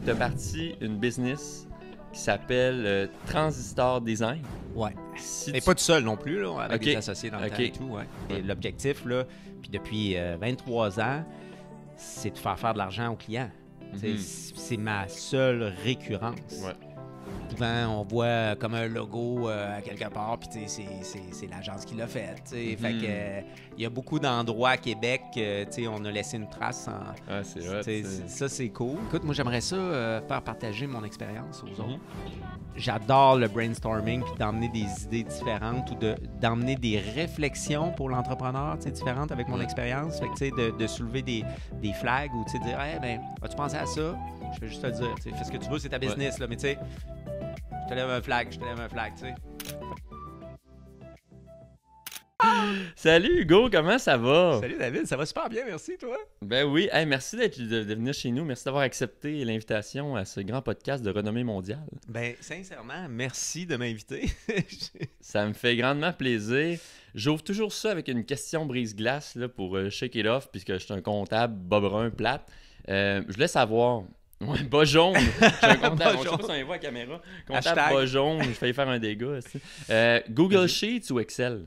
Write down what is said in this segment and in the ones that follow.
tu as parti une business qui s'appelle Transistor Design. Ouais. Si Et tu- pas tout seul non plus, là, avec Ok. des associés dans le Ok. temps et tout. Ouais. Et l'objectif, là, puis depuis 23 ans, c'est de faire de l'argent aux clients. Mhm. C'est ma seule récurrence. Ouais. Souvent, on voit comme un logo à quelque part, puis c'est l'agence qui l'a fait. Fait que il y a beaucoup d'endroits à Québec, on a laissé une trace. Ah, c'est hot. Ça, c'est cool. Écoute, moi, j'aimerais ça faire partager mon expérience aux Mhm. autres. J'adore le brainstorming, puis d'emmener des idées différentes ou d'emmener des réflexions pour l'entrepreneur différentes avec mon Ouais. expérience. Fait que, de soulever des flags ou de dire, hey, ben, as-tu pensé à ça? Je vais juste te le dire. Fais ce que tu veux, c'est ta business. Là, mais tu sais, je te lève un flag, tu sais. Salut Hugo, comment ça va? Salut David, ça va super bien, merci toi. Ben oui, hey, merci de venir chez nous. Merci d'avoir accepté l'invitation à ce grand podcast de renommée mondiale. Ben sincèrement, merci de m'inviter. Ça me fait grandement plaisir. J'ouvre toujours ça avec une question brise-glace là, pour shake it off, puisque je suis un comptable bas brun plate. Je voulais savoir. Ouais, bas jaune. Je suis un comptable. Bas Je sais jaune. pas si on y voit à la caméra. Comptable Hashtag. bas jaune. Je failli faire un dégât. aussi. Google Sheets ou Excel?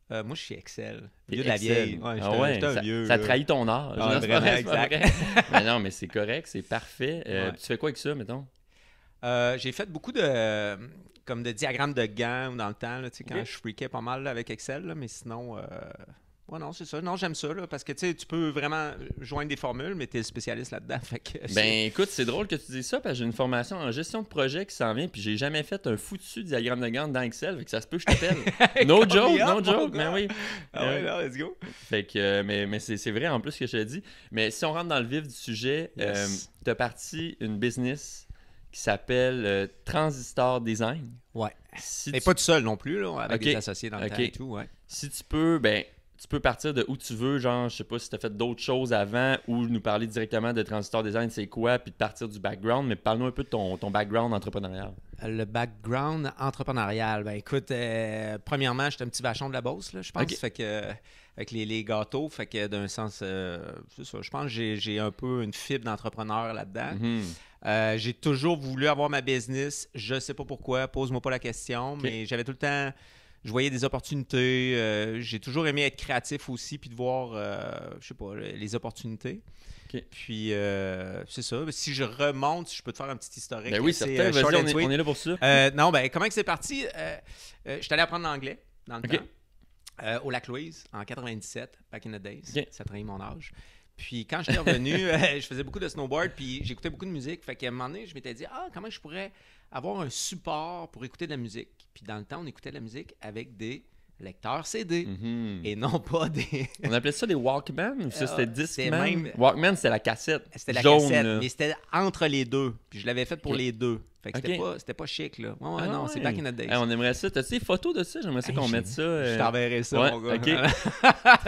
Moi je suis Excel. T'es Vieux de la Excel. vieille. Ouais, Ah ouais, j'étais un ça, vieux. ça là. trahit ton âge. Ah, Non, c'est vraiment, pas vrai, c'est pas exact. vrai. Mais non, mais c'est correct, c'est parfait. Ouais. Tu fais quoi avec ça, mettons? J'ai fait beaucoup comme de diagrammes de Gantt dans le temps, là, quand Ok. je freakais pas mal là, avec Excel, là, mais sinon, ouais, non, c'est ça. Non, j'aime ça, là, parce que tu peux vraiment joindre des formules, mais tu es le spécialiste là-dedans. Fait que Ben écoute, c'est drôle que tu dises ça parce que j'ai une formation en gestion de projet qui s'en vient puis j'ai jamais fait un foutu diagramme de Gantt dans Excel, fait que ça se peut que je t'appelle. No Call joke, me up, no mon joke, gars. mais oui. Ah ouais, là, let's go. Fait que, mais c'est vrai en plus ce que je te dis. Mais si on rentre dans le vif du sujet, Yes. tu as parti une business qui s'appelle Transistor Design. Ouais. Si Mais tu- pas tout seul non plus, là, avec Ok. des associés dans le Ok. temps et tout, ouais. Si tu peux, ben, tu peux partir de où tu veux, genre, je sais pas si tu as fait d'autres choses avant ou nous parler directement de Transistor Design, c'est quoi, puis de partir du background, mais parle-nous un peu de ton background entrepreneurial. Le background entrepreneurial, ben écoute, premièrement, j'étais un petit vachon de la Beauce, là, je pense. Ok. Fait que avec les gâteaux, fait que d'un sens, c'est ça. Je pense que j'ai un peu une fibre d'entrepreneur là-dedans. Mhm. J'ai toujours voulu avoir ma business. Je sais pas pourquoi, pose-moi pas la question, mais j'avais tout le temps. Je voyais des opportunités. J'ai toujours aimé être créatif aussi, puis de voir, je sais pas, les opportunités. Ok. Puis, c'est ça. Si je remonte, si je peux te faire un petit historique. Ben oui, assez, certain, short vas-y, and sweet. on est là pour ça. Non, ben comment que c'est parti? Je suis allé apprendre l'anglais dans le Ok. temps. Au Lac-Louise, en 97, back in the days. Ok. Ça trahit mon âge. Puis quand j'étais revenu, je faisais beaucoup de snowboard, puis j'écoutais beaucoup de musique. Fait qu'à un moment donné, je m'étais dit, comment je pourrais avoir un support pour écouter de la musique? Puis dans le temps, on écoutait de la musique avec des lecteurs CD. Mhm. Et non pas des... On appelait ça des Walkman ou ça c'était c'était Discman? même- Walkman, c'était la cassette. C'était la jaune, cassette, là. mais c'était entre les deux. Puis je l'avais fait pour Ok. les deux. Fait que Ok. c'était pas chic, là. Ouais, Ah non, ouais. c'est back in the days. Hey, on aimerait ça. T'as-tu des photos de ça? J'aimerais ça qu'on mette ça. Je t'enverrai ça, ouais, mon gars. ok.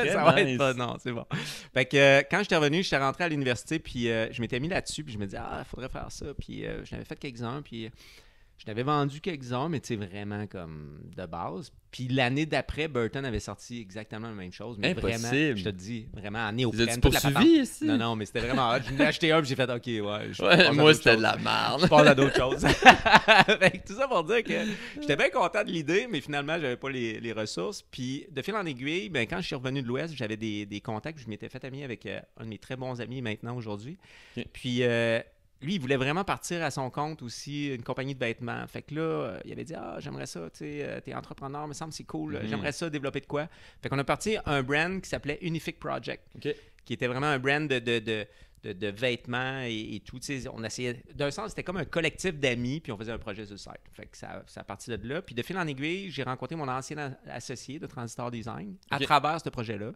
Ça va nice. être pas, non, c'est bon. Fait que quand j'étais revenu, j'étais rentré à l'université, puis je m'étais mis là-dessus, puis je me disais, il faudrait faire ça. Puis je n'avais fait quelques-uns, puis je n'avais vendu quelques-uns, mais tu sais, vraiment comme de base. Puis l'année d'après, Burton avait sorti exactement la même chose, mais Impossible. vraiment, je te dis, vraiment en néoprène. As-tu toute la patente. poursuivi ici? Non, mais c'était vraiment hot. Je l'ai acheté un, puis j'ai fait, OK, ouais. je Ouais, passe à moi, d'autres c'était de choses. la Je merde. passe à d'autres choses. Fait que tout ça pour dire que j'étais bien content de l'idée, mais finalement, j'avais pas les ressources. Puis, de fil en aiguille, ben, quand je suis revenu de l'Ouest, j'avais des contacts. Je m'étais fait ami avec un de mes très bons amis maintenant aujourd'hui. Ok. Puis, lui, il voulait vraiment partir à son compte aussi, une compagnie de vêtements. Fait que là, il avait dit, j'aimerais ça, tu sais, t'es entrepreneur, me semble c'est cool. Mhm. J'aimerais ça développer de quoi. Fait qu'on a parti un brand qui s'appelait Unific Project, Ok. qui était vraiment un brand de vêtements et tout. Tu sais, on essayait, d'un sens, c'était comme un collectif d'amis, puis on faisait un projet sur le site. Fait que ça a parti de là. Puis de fil en aiguille, j'ai rencontré mon ancien associé de Transistor Design à Ok. travers ce projet-là.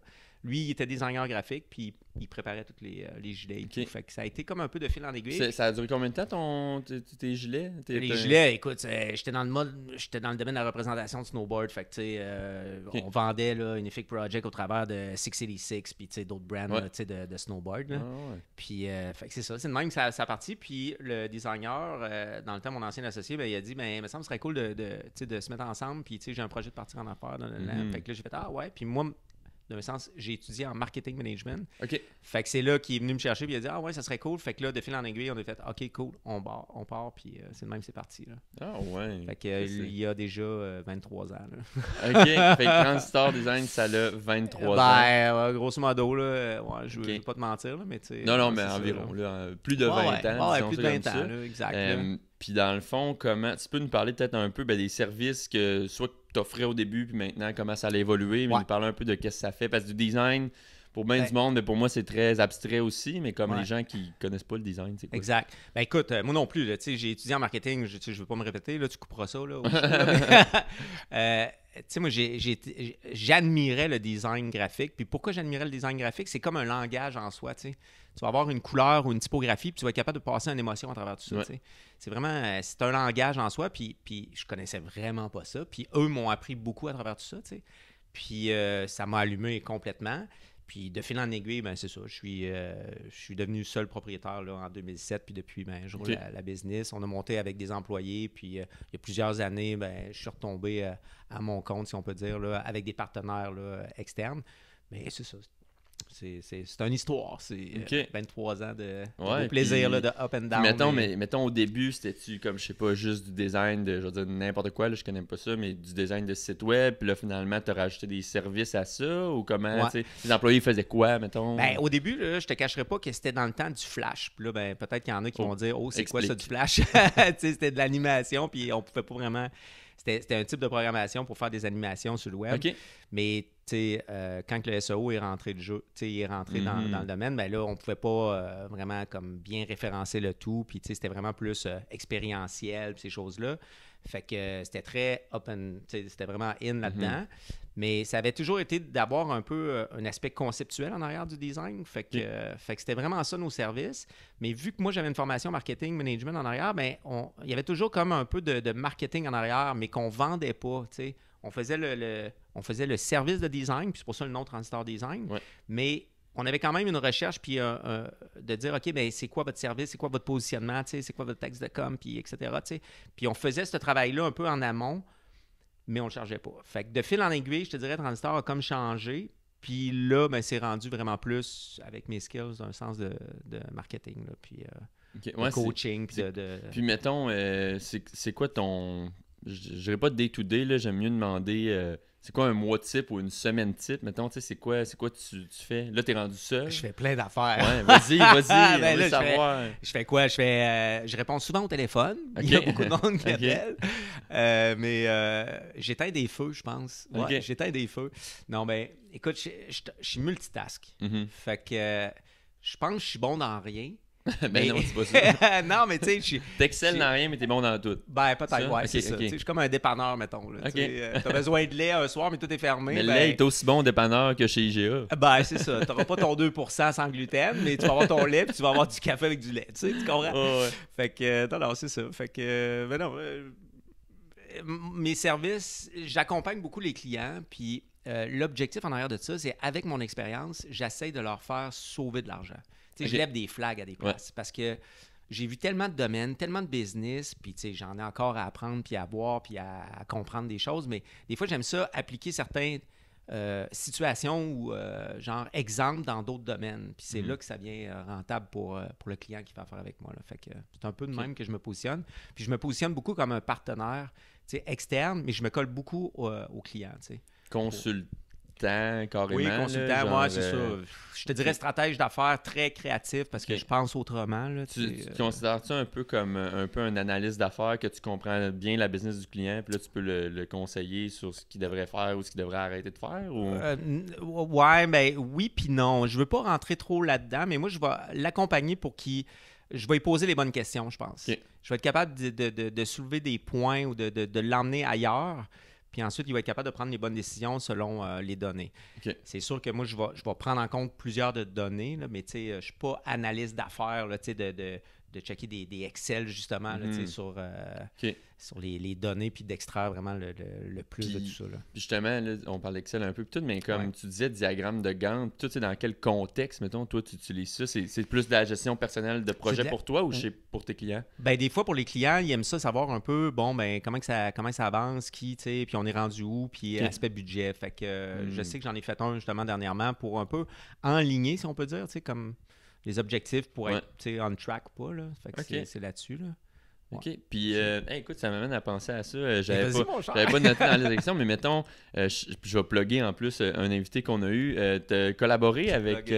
Lui, il était designer graphique, puis il préparait tous les gilets et Ok. tout. Fait que ça a été comme un peu de fil en aiguille. Ça a duré combien de temps tes gilets? Les gilets, écoute, j'étais dans le domaine de la représentation de snowboard. Fait que, tu sais, Ok. on vendait là, Unific Project au travers de 686 puis tu sais, d'autres brands Ouais. là, tu sais, de snowboard. Là. Ah ouais. Puis, fait que c'est ça. C'est de même que ça a parti. Puis, le designer, dans le temps, mon ancien associé, ben, il a dit, ben, il me semble que ce serait cool tu sais, de se mettre ensemble. Puis, tu sais, j'ai un projet de partir en affaires. Mhm. Fait que là, j'ai fait, ouais. Puis, moi, d'un sens, j'ai étudié en marketing management. OK. Fait que c'est là qu'il est venu me chercher, puis il a dit « Ah ouais, ça serait cool. » Fait que là, de fil en aiguille, on a fait « OK, cool, on part, puis c'est de même, c'est parti. » Ah ouais. Fait que il y a déjà 23 ans. Là. OK. Fait que Transistor Design, ça a 23 ans. Grosso modo, là, je veux pas te mentir, là, mais tu sais... Non, mais environ, là, plus de 20 ans, disons plus de ça 20 comme ans, ça. là, exact. Puis dans le fond, comment tu peux nous parler peut-être un peu des services que soit que tu offrais au début, puis maintenant, comment ça a évolué, mais nous parler un peu de qu'est-ce que ça fait. Parce que du design, pour bien du monde, mais pour moi, c'est très abstrait aussi, mais comme les gens qui connaissent pas le design, c'est quoi? Exact. Ben écoute, moi non plus, là, j'ai étudié en marketing, je veux pas me répéter, là, tu couperas ça. Là, moi, j'admirais le design graphique. Puis pourquoi j'admirais le design graphique? C'est comme un langage en soi, tu sais. Tu vas avoir une couleur ou une typographie, puis tu vas être capable de passer une émotion à travers tout ça. Ouais. C'est vraiment, c'est un langage en soi, puis je connaissais vraiment pas ça. Puis eux m'ont appris beaucoup à travers tout ça, tu sais. Puis ça m'a allumé complètement. Puis de fil en aiguille, ben c'est ça. Je suis devenu seul propriétaire là, en 2007, puis depuis, ben, je roule la business. On a monté avec des employés, puis il y a plusieurs années, ben, je suis retombé à mon compte, si on peut dire, là, avec des partenaires là, externes. Mais c'est ça. C'est une histoire. C'est 23 ans de plaisir, là, de up and down. Mettons au début, c'était-tu comme, je sais pas, juste du design de, je veux dire, n'importe quoi, là, je connais pas ça, mais du design de site web, puis là, finalement, tu as rajouté des services à ça, ou comment, tu sais, les employés faisaient quoi, mettons? Ben, au début, là, je te cacherai pas que c'était dans le temps du Flash. Puis là, ben, peut-être qu'il y en a qui vont dire, c'est quoi ça du Flash? C'était de l'animation, puis on pouvait pas vraiment... C'était un type de programmation pour faire des animations sur le web. Okay. Mais quand le SEO est rentré dans le domaine, ben là, on ne pouvait pas vraiment comme bien référencer le tout. Puis c'était vraiment plus expérientiel, ces choses-là. Fait que c'était très open, c'était vraiment in là-dedans. Mais ça avait toujours été d'avoir un peu un aspect conceptuel en arrière du design. Fait que c'était vraiment ça nos services. Mais vu que moi j'avais une formation marketing management en arrière, ben il y avait toujours comme un peu de marketing en arrière, mais qu'on ne vendait pas. T'sais. On faisait le service de design, puis c'est pour ça le nom Transistor Design. Ouais. Mais on avait quand même une recherche puis de dire, OK, ben c'est quoi votre service, c'est quoi votre positionnement, c'est quoi votre texte de com, puis etc. T'sais. Puis on faisait ce travail-là un peu en amont, mais on ne le chargeait pas. Fait que de fil en aiguille, je te dirais, Transistor a comme changé. Puis là, ben, c'est rendu vraiment plus avec mes skills dans un sens de marketing, là, puis de coaching. Puis mettons, c'est quoi ton... Je dirais pas day-to-day, là, j'aime mieux demander... c'est quoi un mois type ou une semaine type? Mettons, tu sais, c'est quoi tu fais? Là, t'es rendu seul. Je fais plein d'affaires. Ouais, vas-y, ben on veut savoir. Je fais quoi? Je réponds souvent au téléphone. Okay. Il y a beaucoup de monde qui appelle. Mais j'éteins des feux, je pense. Ouais, j'éteins des feux. Non, ben, écoute, je suis multitask. Fait que je pense que je suis bon dans rien. Ben non, c'est pas ça. Non, mais tu sais, t'excelles dans rien, mais t'es bon dans tout. Ben, peut-être, ouais, c'est ça. Je suis comme un dépanneur, mettons. T'as besoin de lait un soir, mais tout est fermé. Mais le lait est aussi bon dépanneur que chez IGA. Ben, c'est ça. T'auras pas ton 2% sans gluten, mais tu vas avoir ton lait, puis tu vas avoir du café avec du lait. Tu comprends? Ouais. Fait que, non, c'est ça. Fait que, ben non, mes services, j'accompagne beaucoup les clients, puis l'objectif en arrière de ça, c'est avec mon expérience, j'essaie de leur faire sauver de l'argent. Je lève des flags à des places parce que j'ai vu tellement de domaines, tellement de business, puis j'en ai encore à apprendre, puis à voir, puis à comprendre des choses, mais des fois, j'aime ça appliquer certaines situations ou genre exemples dans d'autres domaines. Puis c'est là que ça devient rentable pour le client qui fait affaire avec moi. Là. Fait que c'est un peu de même que je me positionne. Puis je me positionne beaucoup comme un partenaire externe, mais je me colle beaucoup aux clients. Consultant, carrément. Oui, consultant, moi, c'est ça. Je te dirais stratège d'affaires très créatif parce que je pense autrement. Là, tu considères-tu un peu comme un analyste d'affaires que tu comprends bien la business du client puis là, tu peux le conseiller sur ce qu'il devrait faire ou ce qu'il devrait arrêter de faire? Ou... ouais, ben oui puis non. Je veux pas rentrer trop là-dedans, mais moi, je vais l'accompagner pour qu'il... Je vais lui poser les bonnes questions, je pense. Okay. Je vais être capable de soulever des points ou de l'emmener ailleurs. Puis ensuite, il va être capable de prendre les bonnes décisions selon les données. Okay. C'est sûr que moi, je vais prendre en compte plusieurs données, là, mais je ne suis pas analyste d'affaires là, de checker des Excel, justement, là, tu sais, sur, OK. sur les données, puis d'extraire vraiment le plus de Puis, tout ça. Là. puis justement, là, on parle d'Excel un peu, puis tout, mais comme Ouais. tu disais, diagramme de Gantt, tout, c'est dans quel contexte, mettons, toi, tu utilises ça? C'est plus de la gestion personnelle de projet de la- pour toi ou pour tes clients? Ben, des fois, pour les clients, ils aiment ça, savoir un peu, bon, ben, comment ça avance, qui, tu sais, puis on est rendu où, puis Ok. aspect budget. Fait que je sais que j'en ai fait un, justement, dernièrement, pour un peu enligner, si on peut dire, tu sais, comme les objectifs pour Ouais. être, tu sais, on track ou pas, là. Fait que Ok. c'est là-dessus, là. OK. Puis, hey, écoute, ça m'amène à penser à ça. Ben, vas-y, mon cher. J'avais pas noté dans les élections, mais mettons, je vais plugger en plus un invité qu'on a eu. T'as collaboré avec,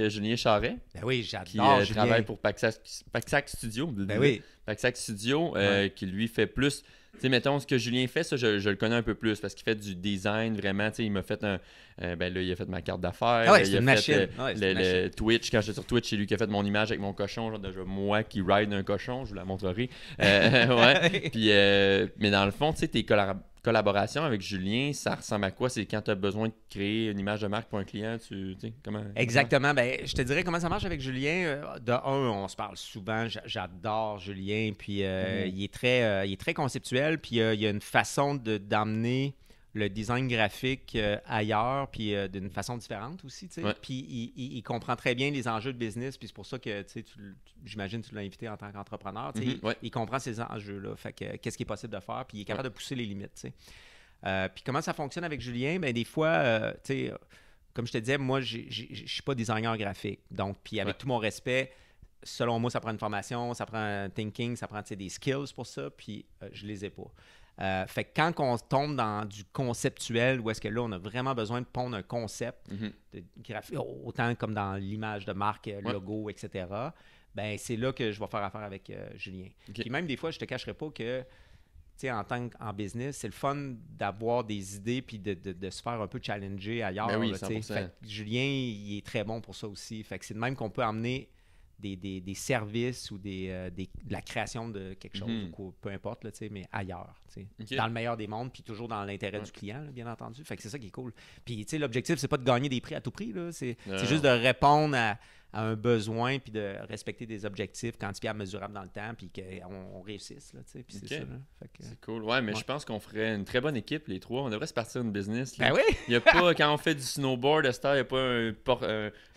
Julien Charret, Ben oui, qui j'adore Julien. travaille pour Paxac Studio. Ben oui. Paxac Studio, Ouais. qui lui fait plus. Tu sais, mettons, ce que Julien fait, ça, je le connais un peu plus parce qu'il fait du design, vraiment. Tu sais, il m'a fait ben là, il a fait ma carte d'affaires. Ah ouais, il c'est a une fait, machine. Ouais, c'est une machine. le Twitch, quand j'étais sur Twitch, c'est lui qui a fait mon image avec mon cochon, genre de moi qui ride un cochon, je vous la montrerai. Ouais. Puis, mais dans le fond, tu sais, tes collaborations avec Julien, ça ressemble à quoi? C'est quand tu as besoin de créer une image de marque pour un client, tu sais, comment? Exactement. Ben, je te dirais comment ça marche avec Julien. De un, on se parle souvent. J'adore Julien. Puis il est très conceptuel. Puis il y a une façon d'amener le design graphique ailleurs, puis d'une façon différente aussi. Tu sais. Ouais. Puis il comprend très bien les enjeux de business. Puis c'est pour ça que tu sais, j'imagine que tu l'as invité en tant qu'entrepreneur. Tu sais. Ouais. Il comprend ces enjeux-là. Fait que qu'est-ce qui est possible de faire? Puis il est capable de pousser les limites. Tu sais. Puis comment ça fonctionne avec Julien? Ben, des fois, tu sais, comme je te disais, moi, je ne suis pas designer graphique. Donc, puis avec Ouais. tout mon respect, selon moi, ça prend une formation, ça prend un thinking, ça prend des skills pour ça, puis je les ai pas. Fait que quand on tombe dans du conceptuel, où est-ce que là, on a vraiment besoin de pondre un concept, Mhm. de autant comme dans l'image de marque, logo, etc., ben c'est là que je vais faire affaire avec Julien. Ok. Puis même des fois, je te cacherai pas que en tant qu'en business, c'est le fun d'avoir des idées puis de se faire un peu challenger ailleurs. Ben oui, là, 100%. fait que Julien, il est très bon pour ça aussi. Fait que c'est de même qu'on peut amener des services ou de la création de quelque chose, Mhm. ou quoi, peu importe, là, mais ailleurs. Ok. Dans le meilleur des mondes, puis toujours dans l'intérêt Ouais. du client, là, bien entendu. Fait que c'est ça qui est cool. Puis l'objectif, c'est pas de gagner des prix à tout prix. Là. C'est Non. juste de répondre à un besoin, puis de respecter des objectifs quantifiables, mesurables dans le temps, puis qu'on réussisse. Là, puis Ok. c'est ça. Là. Fait que, C'est cool. Ouais, mais Ouais. je pense qu'on ferait une très bonne équipe, les trois. On devrait se partir une business. Là. ben oui! Il y a pas, quand on fait du snowboard, à cette heure, il n'y a pas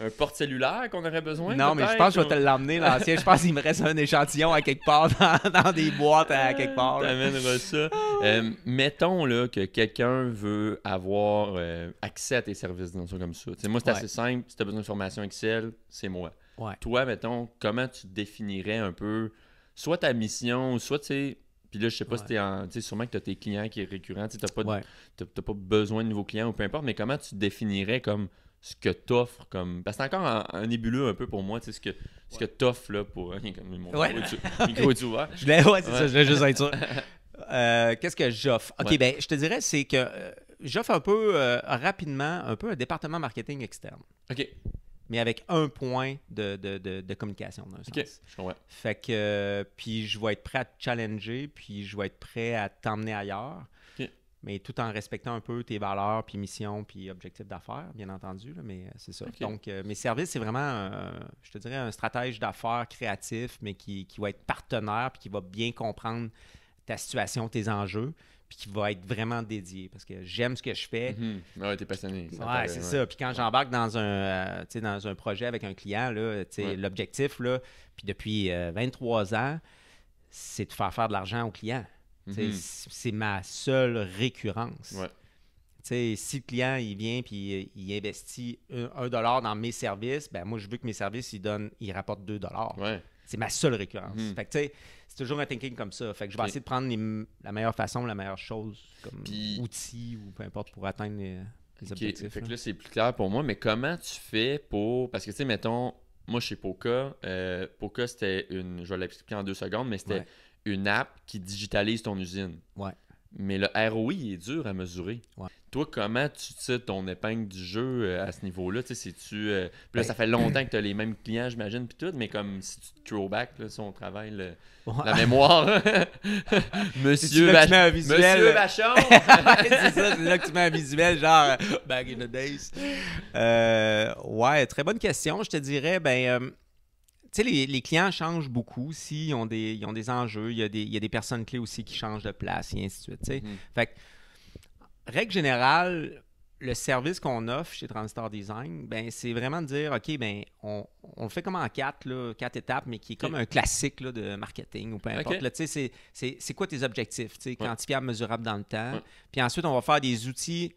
un porte-cellulaire qu'on aurait besoin? Non, mais je pense que je vais te l'emmener, l'ancien. Je pense qu'il me reste un échantillon à quelque part dans des boîtes à quelque part. là. T'amèneras ça. Mettons là, que quelqu'un veut avoir accès à tes services dans ça comme ça. T'sais, moi, c'est Ouais. assez simple. Si tu as besoin de formation Excel, c'est moi. Ouais. Toi, mettons, comment tu définirais un peu soit ta mission, soit tu sais. Puis là, je sais pas si Ouais. t'es en. Tu sais, sûrement que tu as tes clients qui est récurrent. Tu n'as pas, Ouais. t'as pas besoin de nouveaux clients ou peu importe, mais comment tu définirais comme ce que t'offres comme. Parce que c'est encore un nébuleux un peu pour moi, tu sais, ce que t'offres là pour. Comme mon Ouais. micro est ouvert. C'est ça, Ouais. je voulais juste être sûr. Qu'est-ce que j'offre? OK, Ouais. ben, je te dirais, c'est que j'offre un peu rapidement un département marketing externe, OK. mais avec un point de communication, dans un OK. sens. Je comprends. Fait que, puis je vais être prêt à te challenger, puis je vais être prêt à t'emmener ailleurs, OK. mais tout en respectant un peu tes valeurs, puis missions, puis objectifs d'affaires, bien entendu, là, mais c'est ça. OK. Donc, mes services, c'est vraiment, je te dirais, un stratège d'affaires créatif, mais qui va être partenaire, puis qui va bien comprendre ta situation, tes enjeux, puis qui va être vraiment dédié, parce que j'aime ce que je fais. Mhm. Ouais, t'es passionné. Ouais, paraît, c'est ça. Puis quand j'embarque dans dans un projet avec un client, là, Ouais. l'objectif, là, puis depuis 23 ans, c'est de faire de l'argent au client. Tu sais, Mhm. C'est ma seule récurrence. Ouais. Tu sais, si le client il vient puis il investit $1 dans mes services, ben moi je veux que mes services ils rapportent $2. Ouais. C'est ma seule récurrence. Mhm. Fait que tu sais, c'est toujours un thinking comme ça. Fait que je vais Ok. essayer de prendre la meilleure façon, la meilleure chose comme Puis- outil ou peu importe pour atteindre les Ok. objectifs. Fait que là. là, c'est plus clair pour moi, mais comment tu fais pour. Parce que, tu sais, mettons, moi, chez Poca, Poca, c'était une. Je vais l'expliquer en 2 secondes, mais c'était Ouais. une app qui digitalise ton usine. Ouais. Mais le ROI, il est dur à mesurer. Ouais. Toi, comment tu tires ton épingle du jeu à ce niveau-là? Tu sais, c'est-tu. Puis là, Ben- ça fait longtemps que tu as les mêmes clients, j'imagine, puis tout, mais comme si tu throwback, là, si on travaille Ouais. la mémoire. C'est là que tu mets un visuel. Monsieur Vachon! c'est ça, c'est là que tu mets un visuel genre back in the days. Ouais, très bonne question. Je te dirais, ben, tu sais, les clients changent beaucoup aussi, ils ont des enjeux, il y a des personnes clés aussi qui changent de place et ainsi de suite, tu sais. Fait que, règle générale, le service qu'on offre chez Transistor Design, ben c'est vraiment de dire, OK, ben on le fait comme en 4 étapes, mais qui est comme un classique là, de marketing ou peu importe. Là, tu sais, c'est quoi tes objectifs, tu sais, quantifiables, mesurables dans le temps. Puis ensuite, on va faire des outils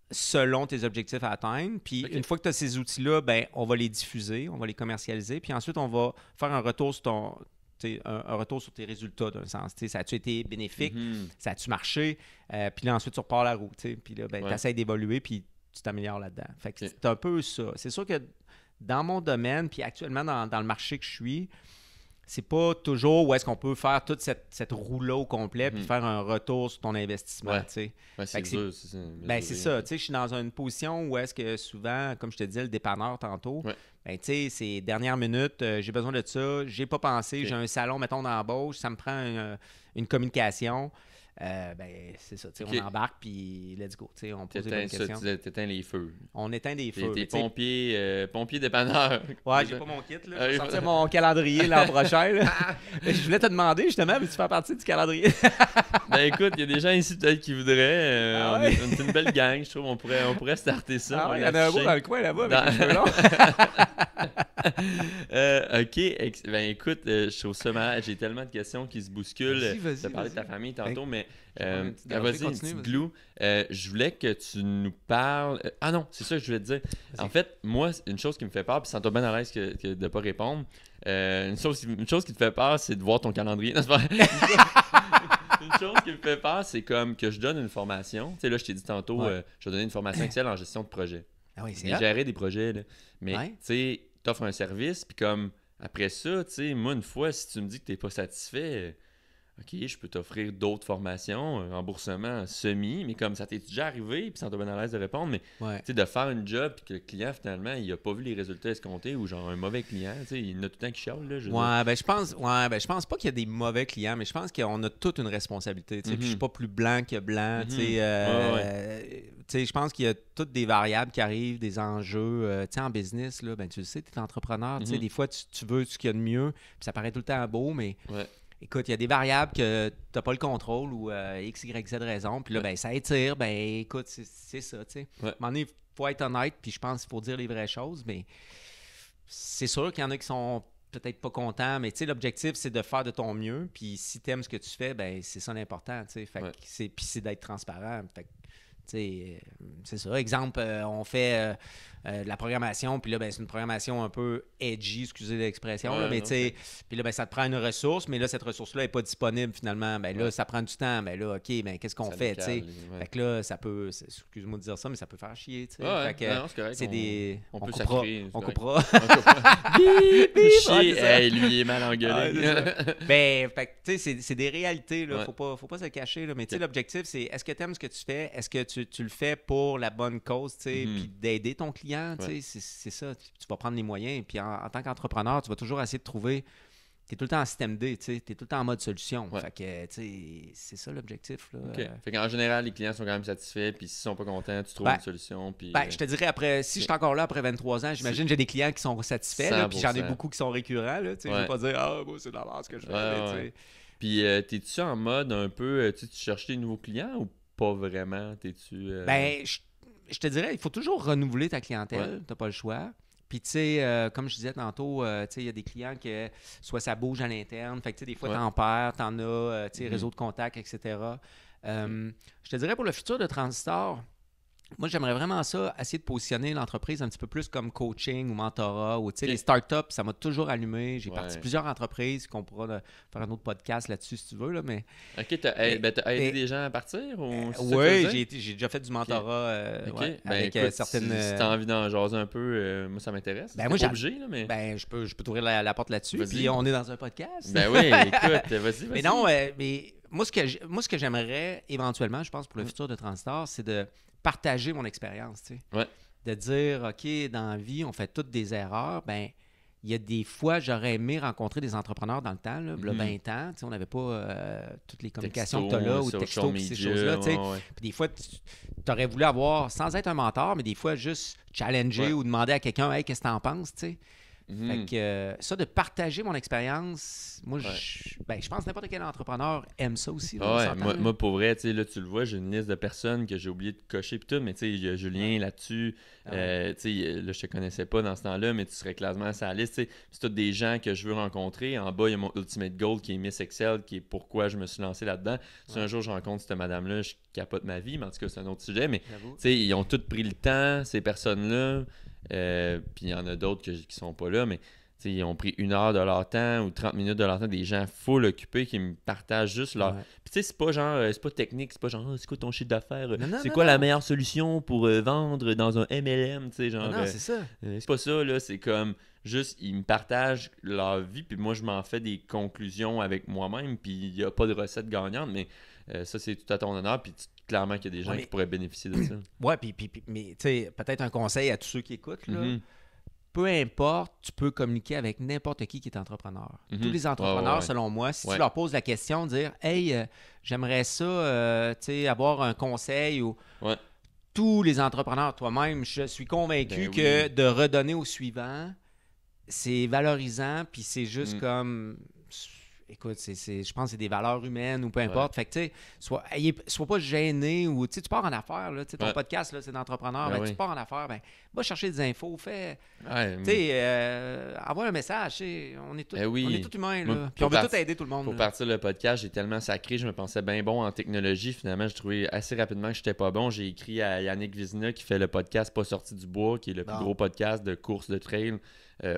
selon tes objectifs à atteindre. Puis une fois que tu as ces outils-là, ben on va les diffuser, on va les commercialiser. Puis ensuite, on va faire un retour sur un retour sur tes résultats d'un sens. Ça a-tu été bénéfique? Ça a-tu marché? Puis là, ensuite, tu repars la roue. Puis là, ben, tu essaies d'évoluer puis tu t'améliores là-dedans. Fait que c'est un peu ça. C'est sûr que dans mon domaine, puis actuellement dans le marché que je suis, c'est pas toujours où est-ce qu'on peut faire toute cette roue-là au complet puis faire un retour sur ton investissement. C'est dur, c'est ça. Ben, c'est ça. Je suis dans une position où est-ce que souvent, comme je te disais, le dépanneur tantôt, ben, c'est dernière minute, j'ai besoin de ça, j'ai pas pensé, j'ai un salon, mettons, d'embauche, ça me prend une communication. Ben, c'est ça, on embarque puis let's go. On pose des bonnes questions. Tu éteins les feux. On éteint des feux. T'es pompier dépanneur. Ouais, j'ai pas mon kit. Là. Je vais sortir mon calendrier l'an prochain. Là. Je voulais te demander justement, veux-tu faire partie du calendrier? Ben écoute, il y a des gens ici peut-être qui voudraient. On est une belle gang, je trouve. On pourrait starter ça. Il y en a un beau dans le coin là-bas avec les cheveux longs. OK. Ben écoute, je trouve ça malade. J'ai tellement de questions qui se bousculent. Tu as parlé de ta famille tantôt, mais vas-y, une petite glue. Je voulais que tu nous parles... ah non, c'est ça que je voulais te dire. Vas-y. En fait, moi, une chose qui me fait peur, puis sens-toi bien à l'aise que de ne pas répondre, une chose qui te fait peur, c'est de voir ton calendrier. Non, c'est pas vrai. Une chose qui me fait peur, c'est comme que je donne une formation. Tu sais, là, je t'ai dit tantôt, je vais donner une formation Excel en gestion de projet. Ah oui, c'est Et gérer des projets, là. Mais, tu sais, t'offres un service, puis comme, après ça, tu sais, moi, une fois, si tu me dis que t'es pas satisfait, OK, je peux t'offrir d'autres formations, un remboursement semi, mais comme ça t'est déjà arrivé, puis ça t'est bien à l'aise de répondre, mais tu sais, de faire une job, puis que le client, finalement, il a pas vu les résultats escomptés, ou genre un mauvais client, tu sais, il y en a tout le temps qui chiale, là. Je pense pas qu'il y a des mauvais clients, mais je pense qu'on a toute une responsabilité, tu sais, puis je suis pas plus blanc que blanc, tu sais, je pense qu'il y a toutes des variables qui arrivent, des enjeux, tu sais, en business, là, ben tu le sais, tu es entrepreneur, tu sais, des fois, tu veux ce qu'il y a de mieux, puis ça paraît tout le temps beau, mais... Écoute, il y a des variables que tu n'as pas le contrôle ou X, Y, Z raison. Puis là, ben, ça étire. Ben, écoute, c'est ça, tu sais. À un moment donné, il faut être honnête. Puis je pense qu'il faut dire les vraies choses. Mais c'est sûr qu'il y en a qui sont peut-être pas contents. Mais tu sais, l'objectif, c'est de faire de ton mieux. Puis si tu aimes ce que tu fais, ben c'est ça l'important, tu sais. Fait que puis c'est d'être transparent. Fait que, tu sais, c'est ça. Exemple, on fait de la programmation, puis là, ben, c'est une programmation un peu edgy, excusez l'expression, là, mais tu sais, puis là, ben, ça te prend une ressource, mais là, cette ressource-là n'est pas disponible finalement. Ben là, ça prend du temps. Ben là, OK, ben qu'est-ce qu'on fait, tu sais? Fait que là, ça peut, excuse-moi de dire ça, mais ça peut faire chier, tu sais. Fait que c'est des... On peut coupera. On coupera. Chier, lui, il est mal engueulé. Ben, fait que, tu sais, c'est des réalités, là. Faut pas se cacher, là. Mais tu sais, l'objectif, c'est est-ce que tu aimes ce que tu fais? Est-ce que tu le fais pour la bonne cause, tu sais, puis d'aider ton client, tu sais, c'est ça. Tu vas prendre les moyens, puis en tant qu'entrepreneur, tu vas toujours essayer de trouver... Tu es tout le temps en système D, tu sais, tu es tout le temps en mode solution. Fait que, tu sais, c'est ça l'objectif, là. Fait qu'en général, les clients sont quand même satisfaits, puis s'ils sont pas contents, tu trouves une solution. Puis, je te dirais, après, si je suis encore là après 23 ans, j'imagine que j'ai des clients qui sont satisfaits, là, puis j'en ai beaucoup qui sont récurrents, là, tu sais, je vais pas dire « Ah, bon, c'est de la base ce que je fais, tu sais. Puis, t'es-tu en mode un peu, tu cherches des nouveaux clients ou pas vraiment? T'es-tu... Ben, je te dirais, il faut toujours renouveler ta clientèle, t'as pas le choix. Puis, tu sais, comme je disais tantôt, tu sais, il y a des clients que soit ça bouge à l'interne, fait que, tu sais, des fois, t'en perds, t'en as, tu sais, réseau de contacts, etc. Je te dirais, pour le futur de Transistor, moi, j'aimerais vraiment ça, essayer de positionner l'entreprise un petit peu plus comme coaching ou mentorat. Ou, tu sais, les startups, ça m'a toujours allumé. J'ai parti plusieurs entreprises qu'on pourra faire un autre podcast là-dessus si tu veux. Là, mais, OK, t'as aidé des gens à partir? Oui, j'ai déjà fait du mentorat avec certaines... Si t'as envie d'en jaser un peu, moi, ça m'intéresse. Ben, moi, pas obligé, là, mais... Ben, je peux t'ouvrir la porte là-dessus. Puis on est dans un podcast. Ben oui, écoute, vas-y. Mais non, mais moi, ce que j'aimerais éventuellement, je pense, pour le futur de Transistor, c'est de partager mon expérience, tu sais. De dire, OK, dans la vie, on fait toutes des erreurs. Ben, il y a des fois, j'aurais aimé rencontrer des entrepreneurs dans le temps, là, 20 ans. Tu sais, on n'avait pas toutes les communications que tu as là, ou texto, puis ces choses-là. Tu sais. Puis des fois, tu aurais voulu avoir, sans être un mentor, mais des fois, juste challenger ou demander à quelqu'un, hey, qu'est-ce que tu en penses, tu sais. Fait que ça, de partager mon expérience, moi, Ouais. je pense que n'importe quel entrepreneur aime ça aussi. Là, Ah on ouais, s'entend, moi, là. moi, pour vrai, tu sais, là, tu le vois, j'ai une liste de personnes que j'ai oublié de cocher pis tout, mais tu sais, il y a Julien là-dessus. Ah ouais. Tu sais, là, je te connaissais pas dans ce temps-là, mais tu serais clairement sur la liste. Tu sais. C'est tous des gens que je veux rencontrer. En bas, il y a mon Ultimate Goal qui est Miss Excel, qui est pourquoi je me suis lancé là-dedans. Si Ouais. un jour je rencontre cette madame-là, je capote ma vie, mais en tout cas, c'est un autre sujet. Mais tu J'avoue. sais, ils ont tous pris le temps, ces personnes-là. Puis il y en a d'autres qui sont pas là, mais tu sais, ils ont pris 1 heure de leur temps ou 30 minutes de leur temps, des gens full occupés qui me partagent juste leur. Ouais. Puis tu sais, c'est pas genre, c'est pas technique, c'est pas genre, Ah, c'est quoi ton chiffre d'affaires? Non, non, C'est non, quoi la non. meilleure solution pour vendre dans un MLM? Tu sais, Ah genre, non, c'est ça. c'est pas ça, là, c'est comme juste, ils me partagent leur vie, puis moi, je m'en fais des conclusions avec moi-même, puis il n'y a pas de recette gagnante, mais ça, c'est tout à ton honneur, puis clairement qu'il y a des gens Ouais, mais- qui pourraient bénéficier de ça. Ouais, mais tu sais, peut-être un conseil à tous ceux qui écoutent, là. Mhm. Peu importe, tu peux communiquer avec n'importe qui est entrepreneur. Mhm. Tous les entrepreneurs, Ouais. selon moi, si Ouais. tu leur poses la question, dire « Hey, j'aimerais ça, tu sais, avoir un conseil » ou Ouais. tous les entrepreneurs, toi-même, je suis convaincu Ben que oui. de redonner au suivant, c'est valorisant, puis c'est juste Mm. comme... Écoute, je pense que c'est des valeurs humaines ou peu importe. Fait que, tu sais, sois pas gêné ou, tu sais, tu pars en affaires, là, tu sais, ton Ouais. podcast, là, c'est d'entrepreneur, Ben tu oui. pars en affaires, va chercher des infos, fais... Ouais, Tu sais, envoie un message, tu sais, on est tous Eh oui. humains, Moi, là. Puis on pour veut tous partir- aider tout le monde. Pour là. partir le podcast, j'ai tellement sacré, je me pensais bien bon en technologie. Finalement, j'ai trouvé assez rapidement que j'étais pas bon. J'ai écrit à Yannick Vizina qui fait le podcast Pas sorti du bois, qui est le plus Bon. gros podcast de course de trail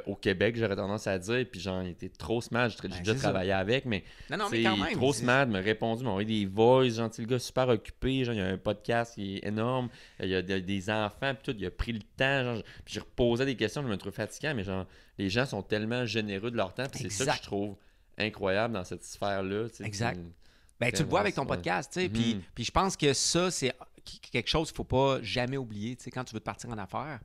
au Québec, j'aurais tendance à dire. Puis genre, il était trop smart. J'ai déjà c'est ça. travaillé avec, mais Non, mais c'est quand même. trop smart, m'a répondu, m'a envoyé des voices, gentil le gars super occupé, genre il y a un podcast qui est énorme, il y a des enfants puis tout, il a pris le temps, genre, puis je reposais des questions, je me trouve fatiguant, mais genre les gens sont tellement généreux de leur temps, puis c'est ça que Exact. je trouve incroyable dans cette sphère-là. Tu sais, Exact. c'est Ben, tu le vois avec ton ouais. podcast, tu sais. Mhm. Puis je pense que ça, c'est quelque chose qu'il ne faut pas jamais oublier, tu sais, quand tu veux te partir en affaires.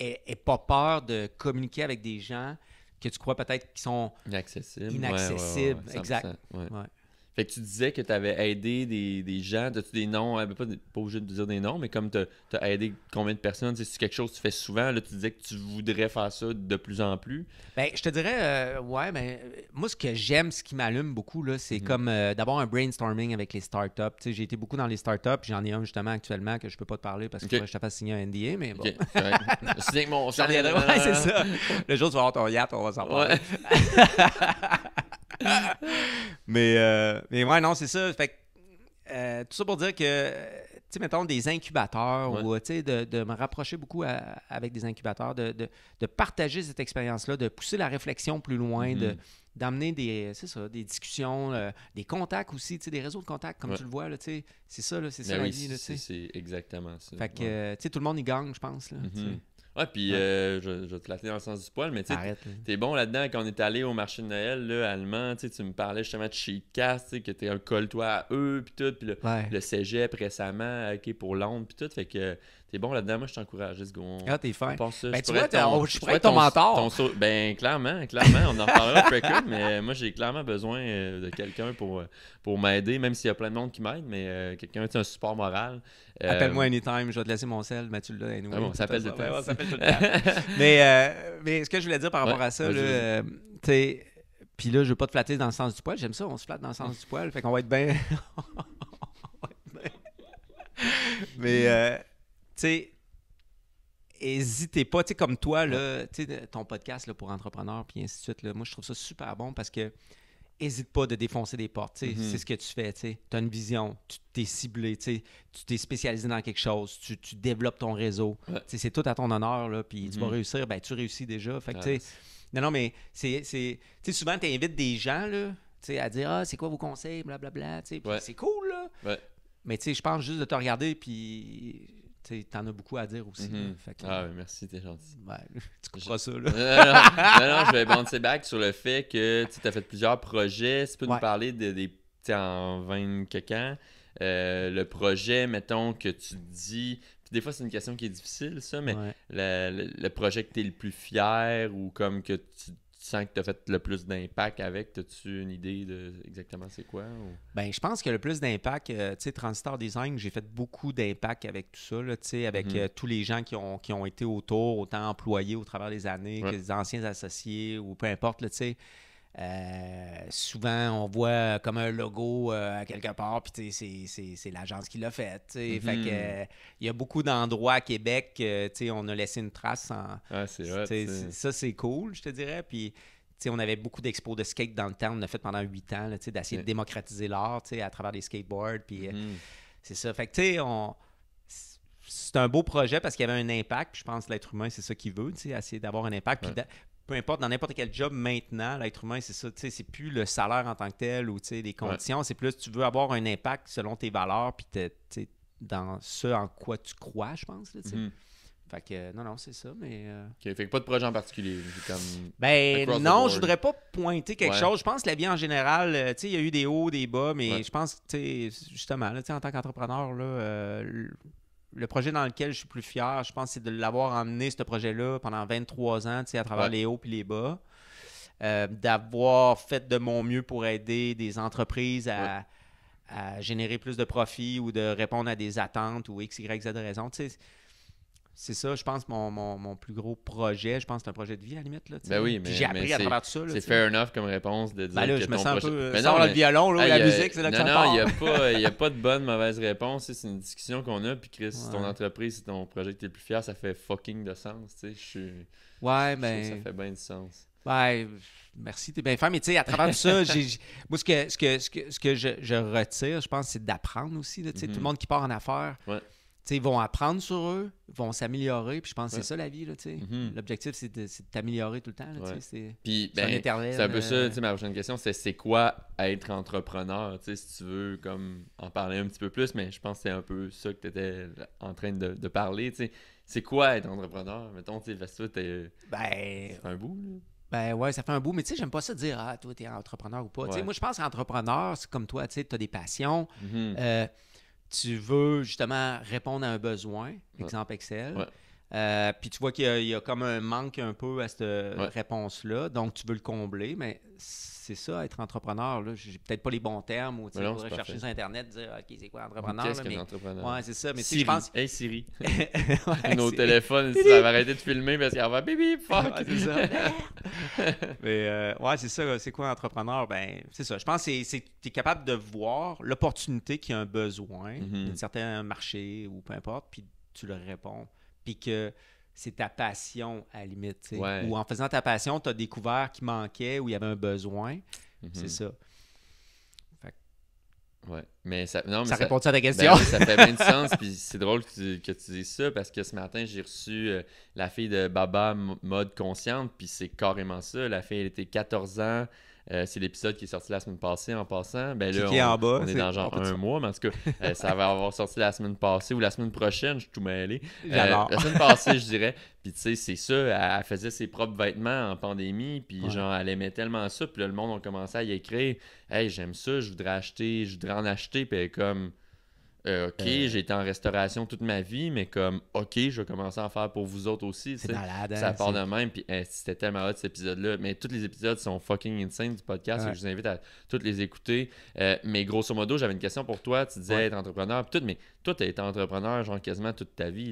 Et pas peur de communiquer avec des gens que tu crois peut-être qui sont Inaccessible. inaccessibles. Ouais, 100%, Exact. ouais. Ouais. Fait que tu disais que tu avais aidé des gens. As-tu des noms? Pas obligé de dire des noms, mais comme tu as aidé combien de personnes? C'est quelque chose que tu fais souvent. Là, tu disais que tu voudrais faire ça de plus en plus. Ben, je te dirais, moi, ce que j'aime, ce qui m'allume beaucoup, là, c'est comme d'avoir un brainstorming avec les startups. Tu sais, j'ai été beaucoup dans les startups, puis j'en ai un justement actuellement que je peux pas te parler parce que Ok. je te fasse signer un NDA, mais bon. Ok, correct. C'est mon Je reviendrai. Ouais, c'est ça. Le jour où tu vas avoir ton yacht, on va s'en parler. Ouais. mais ouais, non, c'est ça. Fait que, tout ça pour dire que, tu sais, mettons, des incubateurs Ouais. ou, tu sais, de me rapprocher beaucoup avec des incubateurs, de partager cette expérience-là, de pousser la réflexion plus loin, Mhm. d'amener des discussions, des contacts aussi, tu sais, des réseaux de contacts, comme Ouais. tu le vois, là, tu sais. C'est ça, là, c'est ça Ben la oui, vie, là, tu sais. c'est exactement ça. Fait que, Ouais. tu sais, tout le monde y gagne, je pense, là, tu sais. Mhm. Ouais, puis Ouais. je vais te flatter dans le sens du poil, mais tu sais, Arrête, là. t'es bon là-dedans. Quand on est allé au marché de Noël, là, allemand, tu me parlais justement de Sheetcast, tu sais, que t'es un colle-toi à eux, puis tout, puis Ouais. le cégep récemment, OK, pour Londres, puis tout, fait que t'es bon là-dedans. Moi, je t'encourage, let's go. Ah, t'es fin. On passe ça. Ben, Je tu pourrais vois, être je pourrais être ton mentor. Ben, clairement, on en reparlera après coup, mais moi, j'ai clairement besoin de quelqu'un pour m'aider, même s'il y a plein de monde qui m'aide, mais quelqu'un, tu sais, un support moral. Appelle-moi anytime, je vais te laisser mon sel, Mathieu là. Anyway, Ah bon, on s'appelle de tout le temps. on s'appelle tout le temps. mais ce que je voulais dire par rapport Ouais, à ça, vas-y, là, vas-y. tu sais, puis là, je veux pas te flatter dans le sens du poil. J'aime ça, on se flatte dans le sens du poil. Fait qu'on va être bien. Mais, tu sais, hésitez pas, tu sais, comme toi, là, tu sais, ton podcast là, pour entrepreneurs, puis ainsi de suite, là, moi, je trouve ça super bon parce que hésite pas de défoncer des portes, tu sais, Mhm. c'est ce que tu fais, tu sais. Tu as une vision, tu t'es ciblé, tu sais, tu t'es spécialisé dans quelque chose, tu développes ton réseau. Ouais. Tu sais, c'est tout à ton honneur, là, puis tu vas Mhm. réussir, ben tu réussis déjà. Fait que, Ah, tu sais, non, mais tu sais, souvent, tu invites des gens, là, tu sais, à dire, ah, c'est quoi vos conseils, blablabla, tu sais, puis Ouais. c'est cool, là. Ouais. Mais, tu sais, je pense juste de te regarder, puis, tu sais, t'en as beaucoup à dire aussi. Mhm. là. Fait que, Ah, ouais, merci, t'es gentil. ouais, tu couperas ça, là. Non, je vais bouncer back sur le fait que tu as fait plusieurs projets. Si tu peux nous Ouais. parler des tu sais, en 20 quelques ans, le projet, mettons, que tu dis. Puis des fois, c'est une question qui est difficile, ça, mais Ouais. le projet que tu es le plus fier ou comme que tu sens que tu as fait le plus d'impact avec? As-tu une idée de exactement c'est quoi? Ou... Ben, je pense que le plus d'impact, tu sais, Transistor Design, j'ai fait beaucoup d'impact avec tout ça, là, tu sais, avec tous les gens qui ont été autour, autant employés au travers des années que des anciens associés ou peu importe, là, tu sais. Souvent, on voit comme un logo à quelque part, puis c'est l'agence qui l'a fait. Fait que, il y a beaucoup d'endroits à Québec que on a laissé une trace. c'est hot, ça, c'est cool, je te dirais. Puis, on avait beaucoup d'expos de skate dans le temps. On a fait pendant 8 ans, d'essayer de démocratiser l'art à travers des skateboards. Puis, c'est ça. Fait que, c'est un beau projet parce qu'il y avait un impact. Je pense que l'être humain, c'est ça qu'il veut, essayer d'avoir un impact. Puis, peu importe, dans n'importe quel job maintenant, l'être humain, c'est ça, c'est plus le salaire en tant que tel ou les conditions, c'est plus tu veux avoir un impact selon tes valeurs puis dans ce en quoi tu crois, je pense. Là, Fait que non, c'est ça, mais... OK, fait que pas de projet en particulier. Comme ben non, je voudrais pas pointer quelque chose. Je pense que la vie en général, il y a eu des hauts, des bas, mais je pense que, justement, là, en tant qu'entrepreneur, là, le projet dans lequel je suis plus fier, je pense, c'est de l'avoir emmené, ce projet-là, pendant 23 ans, à travers les hauts et les bas. D'avoir fait de mon mieux pour aider des entreprises à générer plus de profits ou de répondre à des attentes ou X, Y, Z raisons. C'est ça, je pense, mon plus gros projet. Je pense que c'est un projet de vie, à la limite. Là, ben oui, mais j'ai appris à travers tout ça. C'est fair enough comme réponse de dire là, que je me sens projet... un peu... mais sors le violon, là, la musique, c'est là que ça part. Non, il n'y a pas de bonne, mauvaise réponse. C'est une discussion qu'on a. Puis Chris, ton entreprise, c'est ton projet que tu es le plus fier, ça fait fucking de sens. Je suis... Ouais, ben... Ça fait bien du sens. Ouais, merci, t'es bien fait. Mais tu sais, à travers tout ça, moi, ce que je retire, je pense, c'est d'apprendre aussi. Là, tout le monde qui part en affaires... T'sais, ils vont apprendre sur eux, ils vont s'améliorer, puis je pense que c'est ça la vie. Là, l'objectif, c'est de t'améliorer tout le temps. Là, c'est éternel. C'est un peu ça, ma prochaine question, c'est quoi être entrepreneur? Si tu veux comme en parler un petit peu plus, mais je pense que c'est un peu ça que tu étais en train de parler. C'est quoi être entrepreneur? Mettons, parce que ça fait un bout. Là. Ben ouais, ça fait un bout, mais tu sais, j'aime pas ça dire « Ah, toi, t'es entrepreneur ou pas. » Moi, je pense qu'entrepreneur, c'est comme toi, tu as des passions. Tu veux justement répondre à un besoin, exemple Excel. Puis tu vois qu'il y a comme un manque un peu à cette réponse-là, donc tu veux le combler, mais c'est ça, être entrepreneur. Là, j'ai peut-être pas les bons termes, ou il faudrait chercher sur Internet, dire OK, c'est quoi entrepreneur? Qu'est-ce qu'un entrepreneur? Ouais, c'est ça. Mais Siri. Je pense... Hey Siri. Nos téléphones, ça va arrêter de filmer parce qu'il va avoir bip fuck. C'est ça. Mais ouais, c'est ça. C'est quoi entrepreneur? Ben, c'est ça. Je pense que tu es capable de voir l'opportunité qu'il y a un besoin d'un certain marché ou peu importe, puis tu leur réponds. Puis que c'est ta passion à la limite. Ou en faisant ta passion, tu as découvert qu'il manquait ou il y avait un besoin. C'est ça. Ouais, mais ça répond à ta question? Ben, ça fait bien du sens, puis c'est drôle que tu dises ça, parce que ce matin, j'ai reçu la fille de Baba Mode Consciente, puis c'est carrément ça. La fille, elle était 14 ans. C'est l'épisode qui est sorti la semaine passée en passant. Ben là, on est dans genre un mois, mais en tout cas, ça va avoir sorti la semaine passée ou la semaine prochaine, je suis tout mêlé. La semaine passée, je dirais. Puis tu sais, c'est ça, elle faisait ses propres vêtements en pandémie, puis genre, elle aimait tellement ça, puis là, le monde a commencé à y écrire « Hey, j'aime ça, je voudrais en acheter », puis elle est comme... OK, j'ai été en restauration toute ma vie, mais comme, OK, je vais commencer à en faire pour vous autres aussi. C'est malade. Ça part de même, puis c'était tellement hot cet épisode-là. Mais tous les épisodes sont fucking insane du podcast, je vous invite à tous les écouter. Mais grosso modo, j'avais une question pour toi. Tu disais être entrepreneur, puis tout, mais toi, tu as été entrepreneur genre quasiment toute ta vie.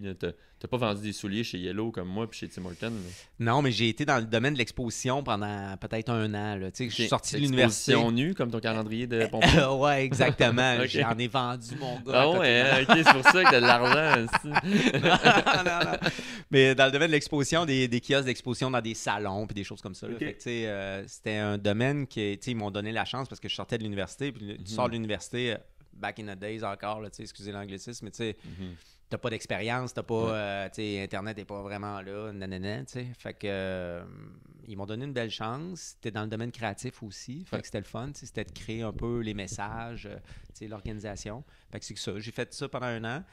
T'as pas vendu des souliers chez Yellow comme moi, puis chez Tim Hortons. Non, mais j'ai été dans le domaine de l'exposition pendant peut-être 1 an. Là. Je suis sorti de l'université. Exposition nue, comme ton calendrier de pompier. Ouais, exactement. J'en ai vendu, mon gars. Ah ouais, OK, c'est pour ça que t'as de l'argent aussi. non. Mais dans le domaine de l'exposition, des kiosques d'exposition dans des salons puis des choses comme ça. Là. Fait que, c'était un domaine qui, ils m'ont donné la chance parce que je sortais de l'université. Puis tu sors de l'université, back in the days encore, là, excusez l'anglicisme, mais tu sais, t'as pas d'expérience, t'as pas, Internet n'est pas vraiment là, nanana, tu sais. Fait que, ils m'ont donné une belle chance. C'était dans le domaine créatif aussi. Fait que c'était le fun, c'était de créer un peu les messages, l'organisation. Fait que c'est que ça. J'ai fait ça pendant 1 an.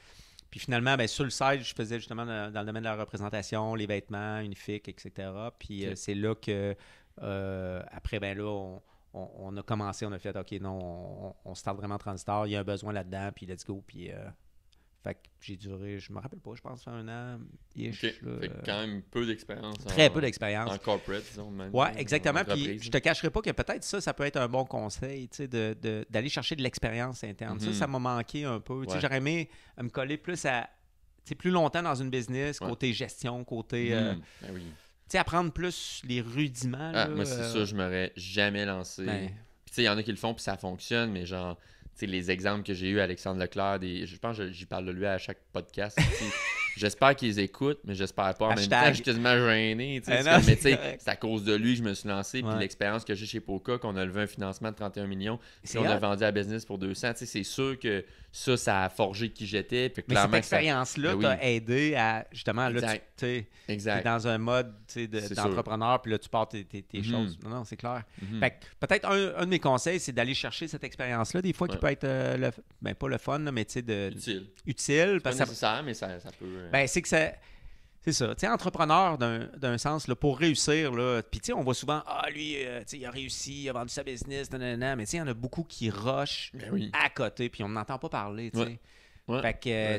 Puis finalement, sur le site, je faisais justement dans le domaine de la représentation, les vêtements, unifiques, etc. Puis c'est là que, après, là, on a commencé, on a fait, OK, non, on start vraiment Transistor, il y a un besoin là-dedans, puis let's go, puis... Fait que j'ai duré, je me rappelle pas, je pense 1 an, ish. OK. Là, Fait que quand même peu d'expérience. très peu d'expérience. En corporate, disons. Ouais, exactement. Puis je te cacherai pas que peut-être ça peut être un bon conseil, tu sais, d'aller chercher de l'expérience interne. Ça m'a manqué un peu. Tu sais, j'aurais aimé me coller plus à, tu sais, plus longtemps dans une business, côté gestion, côté, Ben oui. tu sais, apprendre plus les rudiments. Là, moi, c'est ça, je m'aurais jamais lancé. Ben, Puis tu sais, il y en a qui le font, puis ça fonctionne, mais genre, tu sais, les exemples que j'ai eu, Alexandre Leclerc, je pense que j'y parle de lui à chaque podcast. J'espère qu'ils écoutent, mais j'espère pas. En même temps, je suis quasiment gêné. Mais tu sais, c'est à cause de lui que je me suis lancé. Puis l'expérience que j'ai chez Poca, qu'on a levé un financement de 31 millions, puis on a vendu à business pour 200. Tu sais, c'est sûr que ça a forgé qui j'étais. Puis mais cette expérience-là t'a aidé à, justement, là, tu es dans un mode d'entrepreneur, puis là, tu pars tes choses. Non, c'est clair. Fait que peut-être un de mes conseils, c'est d'aller chercher cette expérience-là, des fois, qui peut être, pas le fun, mais tu sais, utile. Pas nécessaire, mais ça peut... Ben, c'est que c'est ça. Tu sais, entrepreneur d'un sens, là, pour réussir, là, puis tu sais, on voit souvent, lui, tu sais, il a réussi, il a vendu sa business, mais tu sais, il y en a beaucoup qui rushent à côté, puis on n'entend pas parler, tu sais. Fait que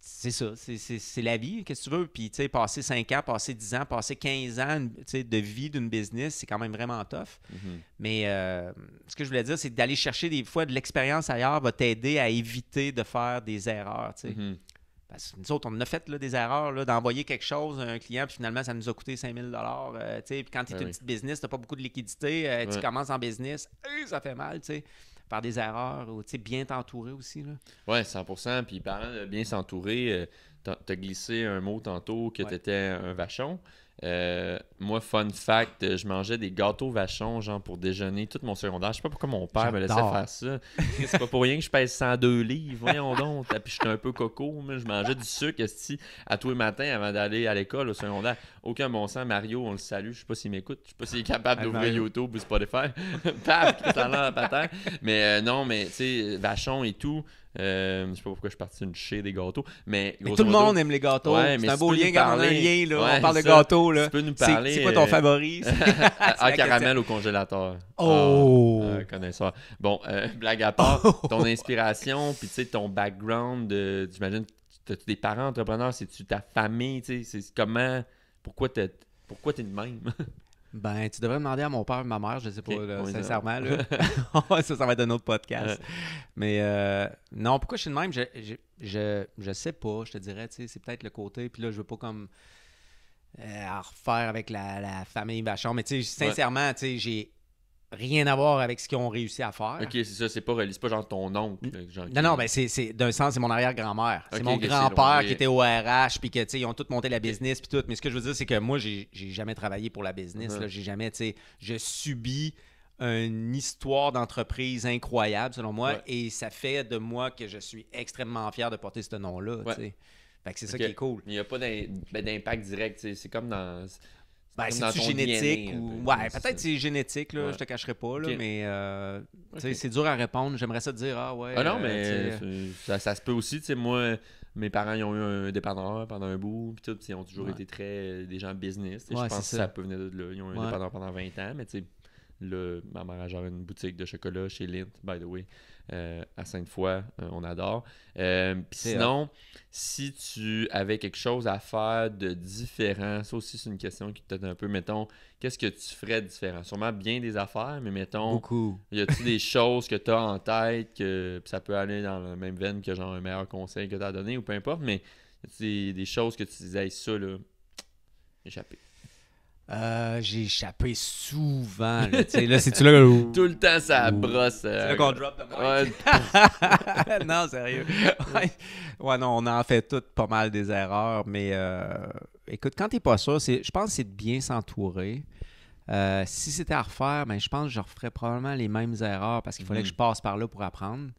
c'est ça, c'est la vie, qu'est-ce que tu veux, puis tu sais, passer 5 ans, passer 10 ans, passer 15 ans, tu sais, de vie d'une business, c'est quand même vraiment tough. Mais ce que je voulais dire, c'est d'aller chercher des fois de l'expérience ailleurs va t'aider à éviter de faire des erreurs, tu sais. Parce que nous autres, on a fait des erreurs, là, d'envoyer quelque chose à un client, puis finalement, ça nous a coûté 5 000 puis quand tu es une petite business, tu n'as pas beaucoup de liquidité, tu commences en business, ça fait mal, tu sais, faire des erreurs, ou bien t'entourer aussi. Oui, 100%. Puis parlant de bien s'entourer, tu as glissé un mot tantôt que tu étais un vachon. Moi, fun fact, je mangeais des gâteaux vachons genre pour déjeuner tout mon secondaire. Je sais pas pourquoi mon père me laissait faire ça. C'est pas pour rien que je pèse 102 livres. Voyons donc. Puis j'étais un peu coco. Je mangeais du sucre à tous les matins avant d'aller à l'école au secondaire. Aucun bon sens. Mario, on le salue. Je sais pas s'il m'écoute. Je sais pas s'il est capable d'ouvrir YouTube ou Spotify. Paf, ça a l'air à patin. Mais non, mais tu sais, vachon et tout. Je sais pas pourquoi je suis parti d'une chier des gâteaux. Mais tout le monde aime les gâteaux. C'est un beau lien quand on a un lien. Là. On parle de gâteaux. Là. Tu peux nous parler. C'est quoi ton favori? Caramel au congélateur. Connaisseur. Bon, blague à part, ton inspiration, puis tu sais, ton background, j'imagine, t'as-tu des parents entrepreneurs, c'est-tu ta famille, tu sais, c'est comment, pourquoi t'es de même? Ben, tu devrais demander à mon père et ma mère, je sais pas, là, sincèrement. Là. ça va être un autre podcast. Mais non, pourquoi je suis de même? Je sais pas, je te dirais, tu sais, c'est peut-être le côté, puis là, je veux pas comme à refaire avec la famille Vachon, mais tu sais, sincèrement, tu sais, j'ai rien à voir avec ce qu'ils ont réussi à faire. OK, c'est ça, c'est pas genre ton oncle. Non, mais c'est d'un sens, c'est mon arrière-grand-mère. C'est mon grand-père qui était au RH, puis que, tu sais, ils ont tous monté la business, puis tout. Mais ce que je veux dire, c'est que moi, j'ai jamais travaillé pour la business. Là, j'ai jamais, tu sais, je subis une histoire d'entreprise incroyable, selon moi, et ça fait de moi que je suis extrêmement fier de porter ce nom-là, tu sais. Fait que c'est ça qui est cool. Il n'y a pas d'impact direct, tu sais, c'est comme dans... Ben, c'est-tu génétique ou... Ouais, peut-être c'est génétique, là, je te cacherai pas, là, mais c'est dur à répondre. J'aimerais ça te dire, non, mais ça se peut aussi, tu sais, moi, mes parents, ils ont eu un dépanneur pendant un bout, puis tout, ils ont toujours été des gens business, je pense que ça peut venir de là. Ils ont eu un dépanneur pendant 20 ans, mais tu sais, là, ma mère a genre une boutique de chocolat chez Lint, by the way, à Sainte-Foy, on adore. Puis sinon, si tu avais quelque chose à faire de différent, ça aussi c'est une question qui peut-être un peu, mettons, qu'est-ce que tu ferais de différent? Sûrement bien des affaires, mais mettons, beaucoup. Y a-t-il des choses que tu as en tête, que ça peut aller dans la même veine que genre un meilleur conseil que tu as donné ou peu importe, mais y a-t-il des choses que tu disais, ça là, échappé? J'ai échappé souvent. Là, c'est-tu là que... Tout le temps, ça brosse. C'est là qu'on drop de moi. Non, sérieux. Ouais, non, on en fait toutes pas mal des erreurs, mais écoute, quand t'es pas sûr, je pense que c'est de bien s'entourer. Si c'était à refaire, ben, je pense que je referais probablement les mêmes erreurs parce qu'il fallait que je passe par là pour apprendre.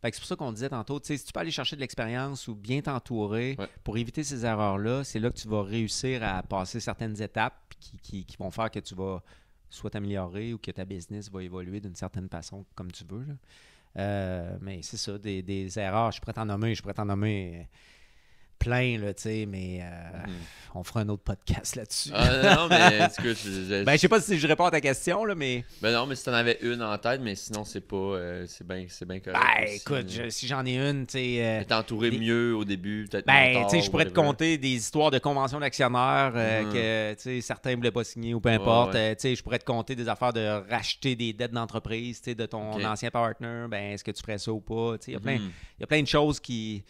Fait que c'est pour ça qu'on disait tantôt, si tu peux aller chercher de l'expérience ou bien t'entourer pour éviter ces erreurs-là, c'est là que tu vas réussir à passer certaines étapes qui vont faire que tu vas soit t'améliorer ou que ta business va évoluer d'une certaine façon comme tu veux. Là. Mais c'est ça, des erreurs, je pourrais t'en nommer plein, là, tu sais, mais on fera un autre podcast là-dessus. Non, mais du coup, je sais pas si je réponds à ta question, là, mais... Ben non, mais si t'en avais une en tête, mais sinon, c'est pas... c'est bien correct aussi, écoute, si j'en ai une, tu sais... t'es entouré mieux au début, peut-être tu mentor, sais, je pourrais te whatever. compter des histoires de conventions d'actionnaires que, tu sais, certains voulaient pas signer ou peu importe. Tu sais, je pourrais te compter des affaires de racheter des dettes d'entreprise, tu sais, de ton ancien partner. Ben, est-ce que tu ferais ça ou pas? Tu sais, il y a plein de choses qui...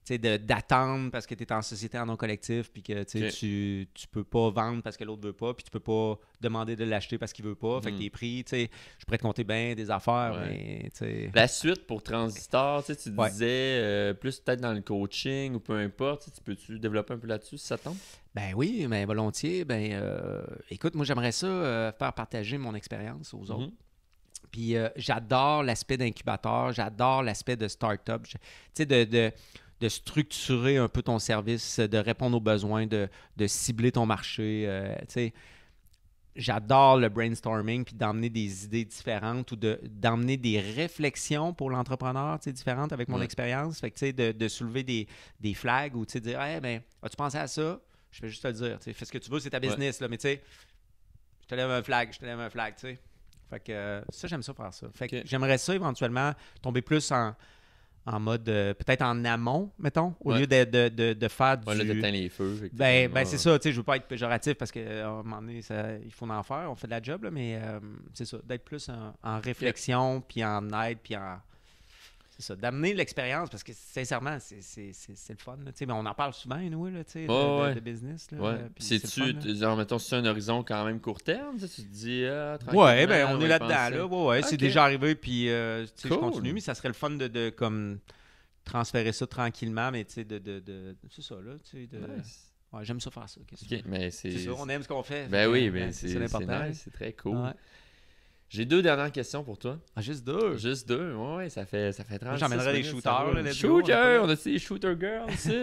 Tu sais, d'attendre parce que tu es en société en non collectif puis que tu peux pas vendre parce que l'autre veut pas puis tu peux pas demander de l'acheter parce qu'il veut pas. Fait que tes prix, tu sais, je pourrais te compter bien des affaires, mais tu sais... La suite pour Transistor, tu disais plus peut-être dans le coaching ou peu importe, tu peux-tu développer un peu là-dessus si ça tombe? Ben oui, ben volontiers. Écoute, moi j'aimerais ça faire partager mon expérience aux autres. Puis j'adore l'aspect d'incubateur, j'adore l'aspect de start-up. Tu sais, de structurer un peu ton service, de répondre aux besoins, de cibler ton marché. Tu sais, j'adore le brainstorming puis d'emmener des idées différentes ou d'emmener des réflexions pour l'entrepreneur, tu sais, différentes avec mon expérience. Fait que, tu sais, de soulever des flags ou, tu sais, dire, hey, ben, as-tu pensé à ça? Je vais juste te le dire, tu sais, fais ce que tu veux, c'est ta business, là, mais tu sais, je te lève un flag, tu sais. Fait que ça, j'aime ça faire ça. Fait que j'aimerais ça éventuellement tomber plus en mode, peut-être en amont, mettons, au lieu de faire du... Là, d'éteindre les feux. C'est ça, tu sais, je veux pas être péjoratif parce qu'à un moment donné, il faut en faire, on fait de la job, là, mais c'est ça, d'être plus en réflexion, puis en aide, puis en... C'est ça, d'amener l'expérience, parce que sincèrement, c'est le fun, là, tu sais, mais on en parle souvent, nous, là, tu sais, de business, là. C'est-tu, genre, mettons, c'est un horizon quand même court terme, tu te dis, ouais, ben on est là-dedans, là, okay. C'est déjà arrivé, puis, tu sais, cool. Je continue, mais ça serait le fun de comme, transférer ça tranquillement, mais, tu sais, c'est ça, là, tu sais, nice. Ouais, j'aime ça faire ça. Mais c'est ça, on aime ce qu'on fait. Ben oui, mais c'est nice, c'est très cool. Ouais. J'ai 2 dernières questions pour toi. Ah, juste 2? Juste 2, ouais, ça fait 36 j'emmènerais des shooters, là, on a des shooter girls ici.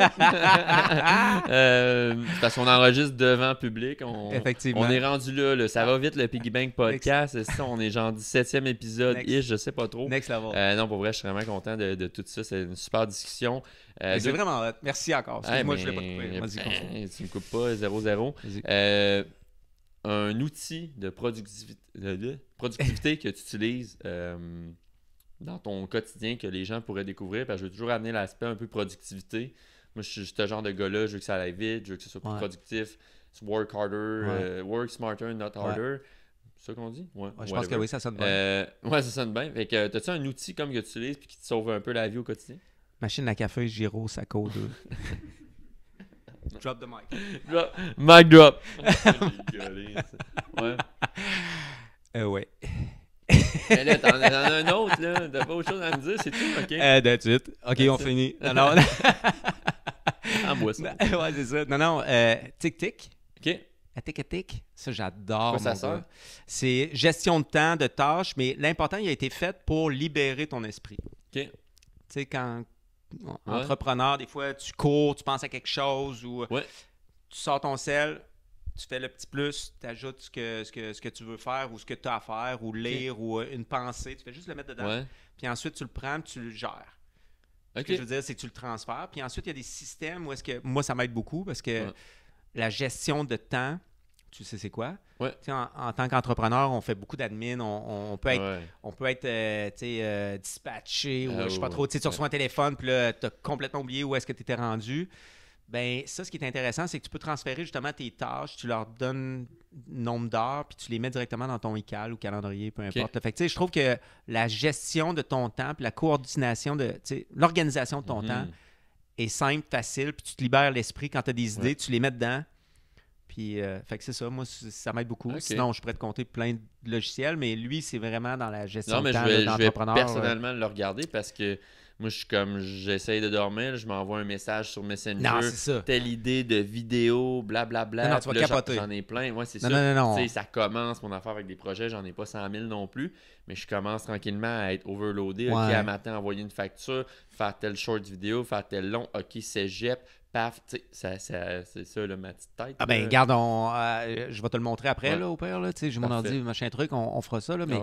Parce qu'on enregistre devant public. Effectivement. On est rendu là, ça va vite, le Piggy Bank Podcast. On est genre 17e épisode-ish, je sais pas trop. Next level. Non, pour vrai, je suis vraiment content de tout ça. C'est une super discussion. C'est vraiment hot. Merci encore. Moi, je ne voulais pas te couper. Vas-y, tu me coupes pas, 0-0. Un outil de productivité que tu utilises dans ton quotidien que les gens pourraient découvrir, parce que je veux toujours amener l'aspect un peu productivité. Moi, je suis ce genre de gars-là, je veux que ça aille vite, je veux que ce soit plus productif. Work harder, work smarter, not harder. C'est ça qu'on dit? Je pense que oui, ça sonne bien. Ça sonne bien. Fait que, t'as-tu un outil comme que tu utilises et qui te sauve un peu la vie au quotidien? Machine à café, Giro, Saco 2. Drop the mic. Mic drop. Ouais. Mais là, t'en as un autre, là. T'as pas autre chose à me dire, c'est tout, OK? That's it. OK, on finit. Non. En bois, ça. Ouais, c'est ça. Non. Tic-tic. OK. Tic-tic. Ça, j'adore. Quoi, ça sert? C'est gestion de temps, de tâches, mais l'important, il a été fait pour libérer ton esprit. OK. Tu sais, quand... Entrepreneur, des fois, tu cours, tu penses à quelque chose ou tu sors ton sel, tu fais le petit plus, tu ajoutes ce que tu veux faire ou ce que tu as à faire ou lire ou une pensée. Tu fais juste le mettre dedans. Puis ensuite, tu le prends tu le gères. Ce que je veux dire, c'est que tu le transfères. Puis ensuite, il y a des systèmes où est-ce que... Moi, ça m'aide beaucoup parce que la gestion de temps, tu sais c'est quoi? En tant qu'entrepreneur, on fait beaucoup d'admin, on peut être dispatché ou je sais pas trop, tu reçois un téléphone puis là, tu as complètement oublié où est-ce que tu étais rendu. Ben ça, ce qui est intéressant, c'est que tu peux transférer justement tes tâches, tu leur donnes nombre d'heures puis tu les mets directement dans ton ICAL ou calendrier, peu importe. Fait que, je trouve que la gestion de ton temps puis la coordination l'organisation de ton temps est simple, facile, puis tu te libères l'esprit quand tu as des idées, tu les mets dedans. Puis, fait que c'est ça. Moi, ça m'aide beaucoup. Sinon, je pourrais te compter plein de logiciels, mais lui, c'est vraiment dans la gestion de temps d'entrepreneur. Je vais personnellement le regarder parce que moi, j'essaye de dormir, je m'envoie un message sur Messenger. Non, c'est ça. Telle idée de vidéo, blablabla. Non, tu vas capoter. J'en ai plein. Ouais, c'est ça. Non. Tu sais, ça commence mon affaire avec des projets. J'en ai pas 100 000 non plus, mais je commence tranquillement à être overloadé. OK, à matin, envoyer une facture, faire telle short vidéo, faire tel long. OK, cégep. Paf, tu sais, c'est ça, là, ma petite tête. Ah ben, regarde, je vais te le montrer après, là, au pire, là, tu sais, j'ai mon ordi, machin truc, on fera ça, là, mais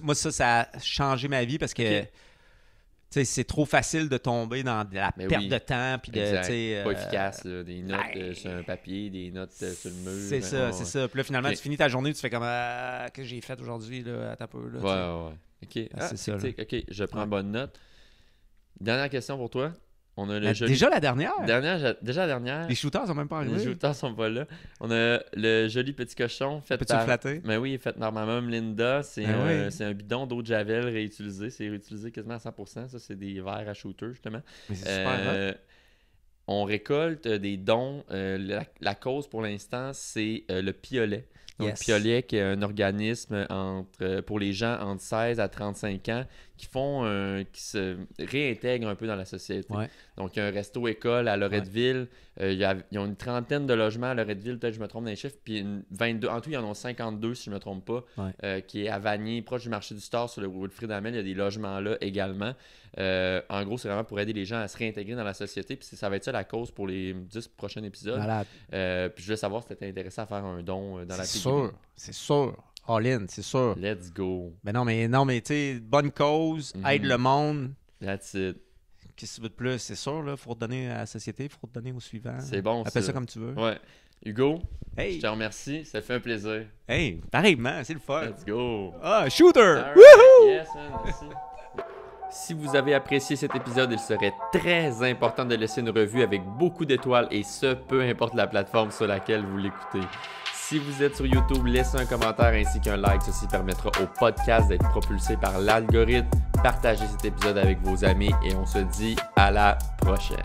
moi, ça a changé ma vie parce que sais, c'est trop facile de tomber dans de la Mais perte oui. de temps. Puis de, Exact. tu sais, Pas efficace, là. Des notes ben, sur un papier, des notes sur le mur. C'est ben, ça, ouais, c'est ouais. ça. Puis là, finalement, Ok. tu finis ta journée, tu fais comme qu'est-ce que j'ai fait aujourd'hui, là, attends un peu. Là, tu sais. Ouais. OK. Ah, c'est ça, là. OK, je prends Ouais. bonne note. Dernière question pour toi. On a le Mais joli... déjà la dernière? Déjà la dernière. Les shooters sont même pas Les arrivés. jouteurs sont pas là. On a le joli petit cochon fait Peux-tu le flatter? Ben oui, fait par ma maman Linda. C'est Ben oui. c'est un bidon d'eau de Javel réutilisé. C'est réutilisé quasiment à 100%. Ça, c'est des verres à shooter, justement. Mais c'est super hot. On récolte des dons. La cause, pour l'instant, c'est le Piolet. Donc, Yes. Piolet, qui est un organisme pour les gens entre 16 à 35 ans qui se réintègrent un peu dans la société. Ouais. Donc, il y a un resto-école à Loretteville. Ils ont une trentaine de logements à Loretteville, peut-être que je me trompe dans les chiffres. Puis 22, en tout, ils en ont 52, si je ne me trompe pas, qui est à Vanier, proche du marché du Star, sur le Wilfrid Hamel. Il y a des logements là également. En gros, c'est vraiment pour aider les gens à se réintégrer dans la société. Puis ça va être ça la cause pour les 10 prochains épisodes. Malade. Puis je voulais savoir si tu étais intéressé à faire un don dans la C'est piggy bank. sûr. C'est sûr. All-in, c'est sûr. Let's go. Mais non, mais tu sais, bonne cause, aide le monde. That's it. Qu'est-ce que tu veux de plus? C'est sûr, là, faut redonner à la société, faut redonner au suivant. C'est bon, Appelle ça comme tu veux. Ouais. Hugo, je Hey, te remercie. Ça fait un plaisir. hey, pareillement, c'est le fun. Let's go. Ah, shooter! All right. Woohoo! Yes, man, merci. Si vous avez apprécié cet épisode, il serait très important de laisser une revue avec beaucoup d'étoiles et ce, peu importe la plateforme sur laquelle vous l'écoutez. Si vous êtes sur YouTube, laissez un commentaire ainsi qu'un like. Ceci permettra au podcast d'être propulsé par l'algorithme. Partagez cet épisode avec vos amis et on se dit à la prochaine.